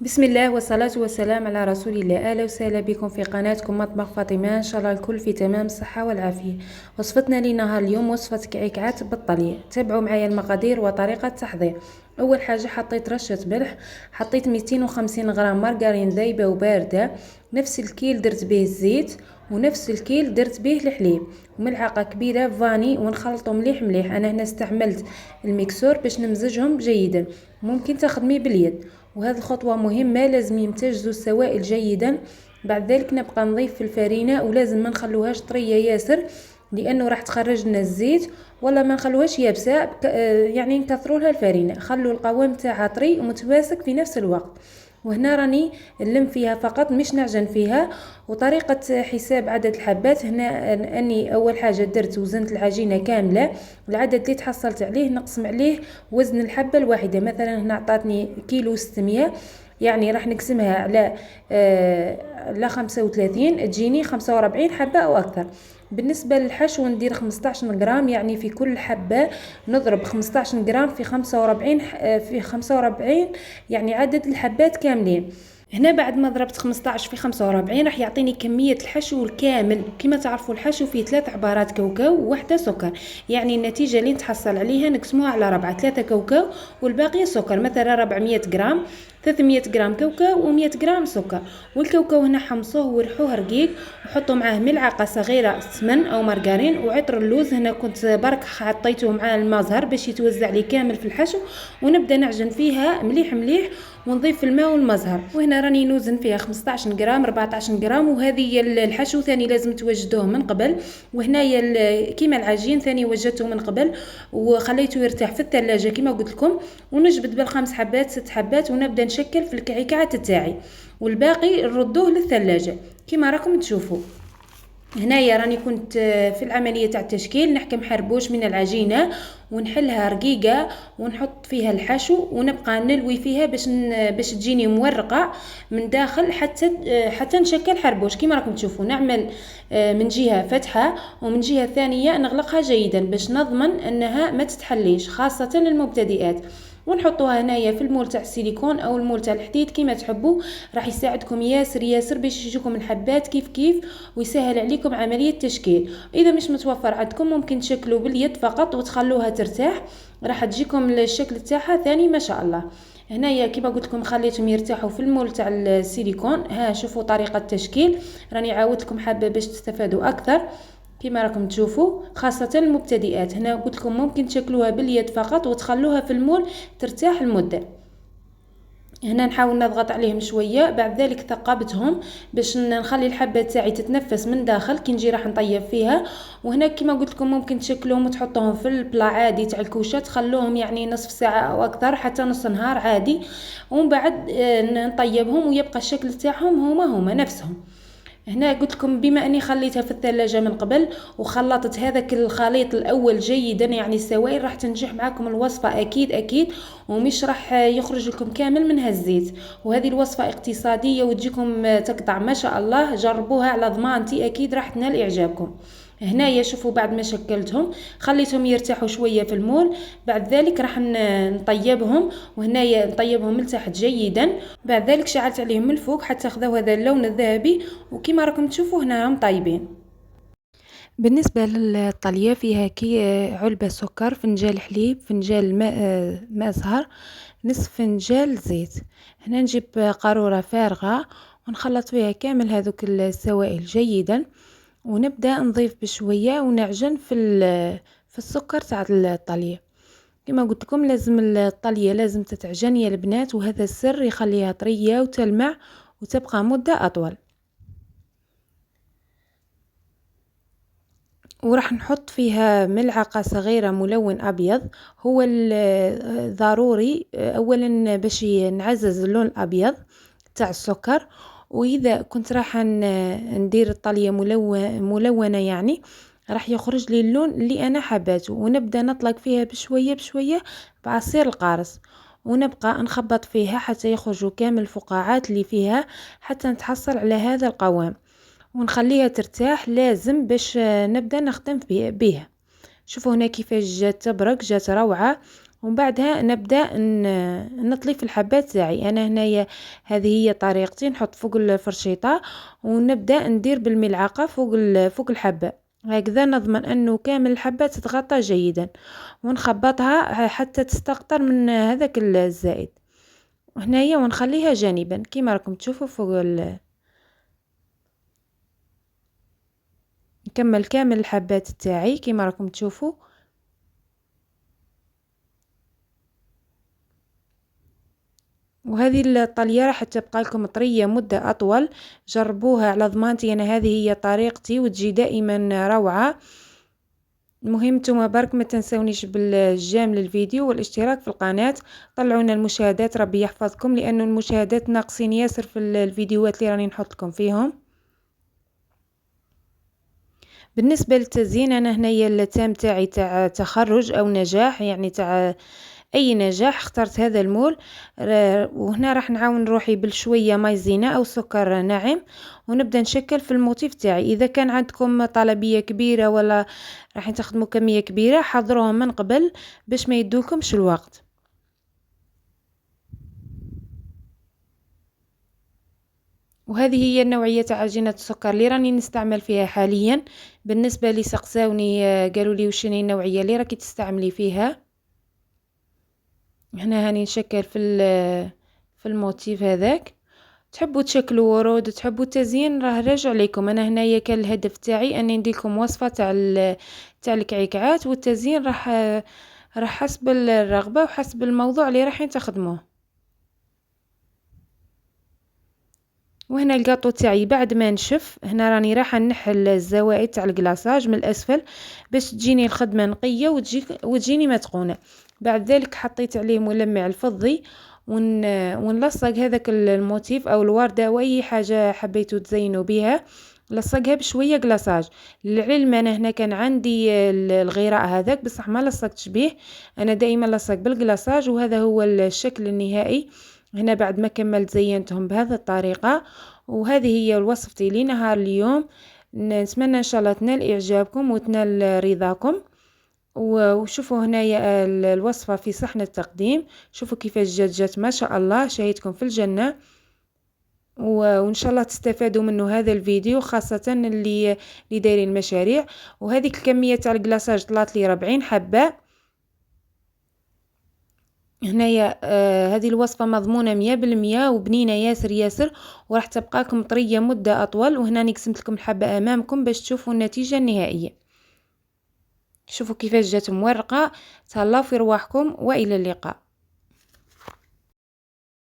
بسم الله والصلاة والسلام على رسول الله. أهلا وسهلا بكم في قناتكم مطبخ فاطمة. إن شاء الله الكل في تمام الصحة والعافية. وصفتنا لنهار اليوم وصفة كعكعات بالطلية. تابعوا معايا المقادير وطريقة التحضير. أول حاجة حطيت رشة ملح، حطيت 250 غرام مارغرين ذايبة وباردة، نفس الكيل درت به الزيت، ونفس الكيل درت به الحليب، وملعقة كبيرة فاني، ونخلطهم مليح مليح. أنا هنا استعملت الميكسور باش نمزجهم جيدا، ممكن تخدمي باليد. وهذه الخطوة مهمة، لازم يمتزجوا السوائل جيدا. بعد ذلك نبقى نضيف في الفرينة، ولازم ما نخلوهاش طرية ياسر لأنه راح تخرج لنا الزيت، ولا ما نخلوهاش يابسة يعني نكثروا لها الفرينة. خلوا القوام تاعها طري ومتماسك في نفس الوقت. وهنا راني نلم فيها فقط مش نعجن فيها. وطريقة حساب عدد الحبات، هنا أني أول حاجة درت وزنت العجينة كاملة، العدد اللي تحصلت عليه نقسم عليه وزن الحبة الواحدة. مثلا هنا عطاتني كيلو 600، يعني راح نقسمها على 35 تجيني 45 حبة أو أكثر. بالنسبة للحشو ندير 15 غرام، يعني في كل حبة نضرب 15 غرام في 45 يعني عدد الحبات كاملين. هنا بعد ما ضربت 15 في 45 راح يعطيني كمية الحشو الكامل. كما تعرفوا الحشو فيه 3 عبارات كاوكاو وواحدة سكر، يعني النتيجة اللي نتحصل عليها نقسموها على 4، 3 كاوكاو والباقي سكر. مثلا 400 غرام 300 غرام كاوكاو و100 غرام سكر. والكاوكاو هنا حمصوه ورحوه رقيق، وحطوا معاه ملعقة صغيرة سمن أو مارغرين وعطر اللوز. هنا كنت برك حطيته مع المزهر باش يتوزع لي كامل في الحشو، ونبدأ نعجن فيها مليح مليح ونضيف الماء والمزهر. وهنا راني نوزن فيها 15 غرام 14 غرام. وهذه الحشو ثاني لازم توجدوه من قبل. وهنايا كيما العجين ثاني وجدته من قبل وخليته يرتاح في الثلاجة كيما قلت لكم. ونجبد بالخمس حبات 6 حبات ونبدا نشكل في الكعكات تاعي، والباقي نردوه للثلاجة كيما راكم تشوفوا. هنايا راني كنت في العملية تاع التشكيل نحكم حربوش من العجينة ونحلها رقيقة ونحط فيها الحشو ونبقى نلوي فيها باش تجيني مورقة من داخل حتى نشكل حربوش كيما راكم تشوفوا. نعمل من جهة فتحة ومن جهة ثانية نغلقها جيدا باش نضمن انها ما تتحليش، خاصة للمبتدئات. ونحطوها هنايا في المول تاع السيليكون او المول تاع الحديد كيما تحبوا. راح يساعدكم ياسر ياسر باش يجيكم الحبات كيف كيف، ويسهل عليكم عملية التشكيل. اذا مش متوفر عندكم ممكن تشكلوا باليد فقط وتخلوها ترتاح، راح تجيكم الشكل تاعها ثاني ما شاء الله. هنايا كيما قلت لكم خليتهم يرتاحوا في المول تاع السيليكون. ها شوفوا طريقة التشكيل، راني عاودت لكم حابة باش تستفادوا اكثر كما راكم تشوفوا، خاصة المبتدئات. هنا قلت لكم ممكن تشكلوها باليد فقط وتخلوها في المول ترتاح المدة. هنا نحاول نضغط عليهم شوية، بعد ذلك ثقبتهم باش نخلي الحبة تاعي تتنفس من داخل كي نجي راح نطيب فيها. وهنا كما قلت لكم ممكن تشكلوهم وتحطوهم في البلا عادي تاع الكوشة، تخلوهم يعني نصف ساعة او اكثر حتى نص نهار عادي، ومن بعد نطيبهم ويبقى الشكل تاعهم هما نفسهم. هنا قلت لكم بما اني خليتها في الثلاجة من قبل وخلطت هذاك الخليط الاول جيدا، يعني السوائل راح تنجح معكم الوصفة اكيد اكيد، ومش راح يخرج لكم كامل منها الزيت. وهذه الوصفة اقتصادية وتجيكم تقطع ما شاء الله، جربوها على ضمانتي اكيد راح تنال اعجابكم. هنايا شوفوا بعد ما شكلتهم خليتهم يرتاحوا شوية في المول، بعد ذلك راح نطيبهم. وهنايا نطيبهم من تحت جيدا، بعد ذلك شعلت عليهم من الفوق حتى خذوا هذا اللون الذهبي، وكما راكم تشوفوا هنا هم طيبين. بالنسبة للطلية فيها علبة سكر، فنجان حليب، فنجان ماء زهر، نصف فنجان زيت. هنا نجيب قارورة فارغة ونخلط فيها كامل هذوك السوائل جيدا، ونبدأ نضيف بشوية ونعجن في السكر تاع الطلية. كما قلت لكم لازم الطلية لازم تتعجن يا البنات، وهذا السر يخليها طرية وتلمع وتبقى مدة أطول. وراح نحط فيها ملعقة صغيرة ملون أبيض، هو ضروري أولا باش نعزز اللون الأبيض تاع السكر. وإذا كنت راح ندير الطلية ملونة يعني راح يخرج لي اللون اللي أنا حباته. ونبدأ نطلق فيها بشوية بشوية بعصير القارص، ونبقى نخبط فيها حتى يخرجوا كامل الفقاعات اللي فيها حتى نتحصل على هذا القوام، ونخليها ترتاح لازم باش نبدأ نخدم بها. شوفوا هنا كيفاش جات تبرك، جات روعة. ومن بعدها نبدا نطلي في الحبات تاعي. انا هنايا هذه هي طريقتي، نحط فوق الفرشيطه ونبدا ندير بالملعقه فوق الحبه، هكذا نضمن انه كامل الحبه تتغطى جيدا، ونخبطها حتى تستقطر من هذاك الزائد هنايا، ونخليها جانبا كما راكم تشوفوا فوق نكمل كامل الحبات تاعي كما راكم تشوفوا. وهذه الطليه راح تبقى لكم طريه مده اطول، جربوها على ضمانتي، انا هذه هي طريقتي وتجي دائما روعه. المهم نتوما برك ما تنسونيش بالجيم للفيديو والاشتراك في القناه، طلعونا المشاهدات ربي يحفظكم، لانه المشاهدات ناقصين ياسر في الفيديوهات اللي راني نحط لكم فيهم. بالنسبه للتزيين انا هنايا التام تاعي تاع تخرج او نجاح، يعني تاع اي نجاح، اخترت هذا المول. وهنا راح نعاون روحي بالشويه مايزينا او سكر ناعم، ونبدا نشكل في الموتيف تاعي. اذا كان عندكم طلبيه كبيره ولا راح تخدموا كميه كبيره حضروهم من قبل باش ما يدوكمش الوقت. وهذه هي النوعيه تاع عجينه السكر اللي راني نستعمل فيها حاليا. بالنسبه لي سقساوني قالوا لي وش هي النوعيه اللي راكي تستعملي فيها. هنا هاني نشكل في الموتيف هذاك. تحبوا تشكلوا ورود، تحبوا تزيين، راه راجع لكم. انا هنايا كان الهدف تاعي اني ندير لكم وصفه تاع الكعكعات، والتزيين راح حسب الرغبه وحسب الموضوع اللي راح تخدموه. وهنا الكاطو تاعي بعد ما نشف، هنا راني راح نحل الزوائد تاع الكلاصاج من الاسفل باش تجيني الخدمه نقيه وتجيني متقونه. بعد ذلك حطيت عليه ملمع الفضي ونلصق هذاك الموتيف او الورده او اي حاجه حبيتوا تزينوا بها، لصقها بشويه كلاصاج. للعلم انا هنا كان عندي الغراء هذاك بصح ما لصقتش به، انا دائما لصق بالكلاصاج، وهذا هو الشكل النهائي. هنا بعد ما كملت زينتهم بهذه الطريقه. وهذه هي وصفتي لنهار اليوم، نتمنى ان شاء الله تنال اعجابكم وتنال رضاكم. وشوفوا هنايا الوصفة في صحن التقديم، شوفوا كيفاش جات ما شاء الله، شهيتكم في الجنة. وان شاء الله تستفادوا منه هذا الفيديو، خاصة اللي دايرين المشاريع. وهذه الكمية تاع الكلاصاج طلعت لي 40 حبة. هنايا هذه الوصفة مضمونة 100% وبنينة ياسر ياسر، وراح تبقاكم طرية مدة أطول. وهنا قسمت لكم الحبة أمامكم باش تشوفوا النتيجة النهائية. شوفوا كيفاش جات مورقة. تهلاو في رواحكم وإلى اللقاء.